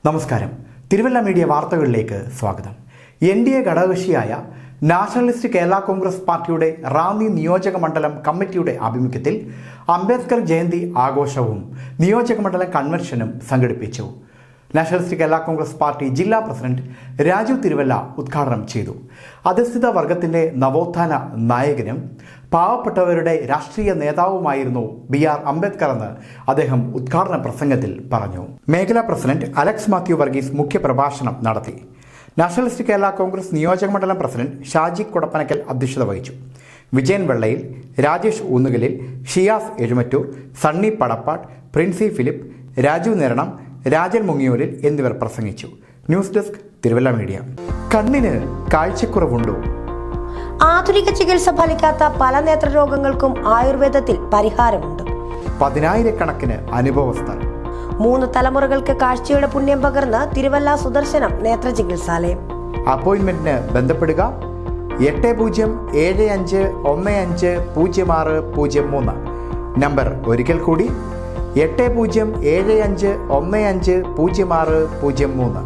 നമസ്കാരം. തിരുവല്ല മീഡിയ വാർത്തകളിലേക്ക് സ്വാഗതം. NDA ഘടകകക്ഷിയായ നാഷണലിസ്റ്റ് കേരള കോൺഗ്രസ് പാർട്ടിയുടെ റാന്നി നിയോജക മണ്ഡലം കമ്മിറ്റിയുടെ ആഭിമുഖ്യത്തിൽ അംബേദ്കർ ജയന്തി ആഘോഷവും നിയോജക മണ്ഡലം കൺവെൻഷനും സംഘടിപ്പിച്ചു. നാഷണലിസ്റ്റ് കേരള കോൺഗ്രസ് പാർട്ടി ജില്ലാ പ്രസിഡന്റ് രാജു തിരുവല്ല ഉദ്ഘാടനം ചെയ്തു. അധസ്ഥിത വർഗത്തിന്റെ നവോത്ഥാന നായകനും പാവപ്പെട്ടവരുടെ രാഷ്ട്രീയ നേതാവുമായിരുന്നു BR അംബേദ്കർ എന്ന് അദ്ദേഹം ഉദ്ഘാടന പ്രസംഗത്തിൽ പറഞ്ഞു. മേഖലാ പ്രസിഡന്റ് അലക്സ് മാത്യു വർഗീസ് മുഖ്യപ്രഭാഷണം നടത്തി. നാഷണലിസ്റ്റ് കേരള കോൺഗ്രസ് നിയോജക മണ്ഡലം പ്രസിഡന്റ് ഷാജി കൊടപ്പനക്കൽ അധ്യക്ഷത വഹിച്ചു. വിജയൻ വെള്ളയിൽ, രാജേഷ് ഊന്നുകലിൽ, ഷിയാസ് എഴുമറ്റൂർ, സണ്ണി പടപ്പാട്, പ്രിൻസി ഫിലിപ്പ്, രാജു നേരണം, രാജൻ മുങ്ങിയോലിൽ എന്നിവർ പ്രസംഗിച്ചു. News desk Thiruvalla media. കണ്ണിന് കാഴ്ചക്കുറവുണ്ടോ? ആധുനിക ചികിത്സ ഫലിക്കാത്ത പല നേത്രരോഗങ്ങൾക്കും ആയുർവേദത്തിൽ പരിഹാരമുണ്ട്. 10,000 അനുഭവസ്ഥർ. 3 തലമുറകൾക്ക് കാഴ്ചയുടെ പുണ്യം പകർന്ന് തിരുവല്ല സുദർശനം നേത്ര ചികിത്സാലയം. അപ്പോയിന്റ്മെന്റിന് ബന്ധപ്പെടുക 8075150603. നമ്പർ ഒരിക്കൽ കൂടി 8075150603.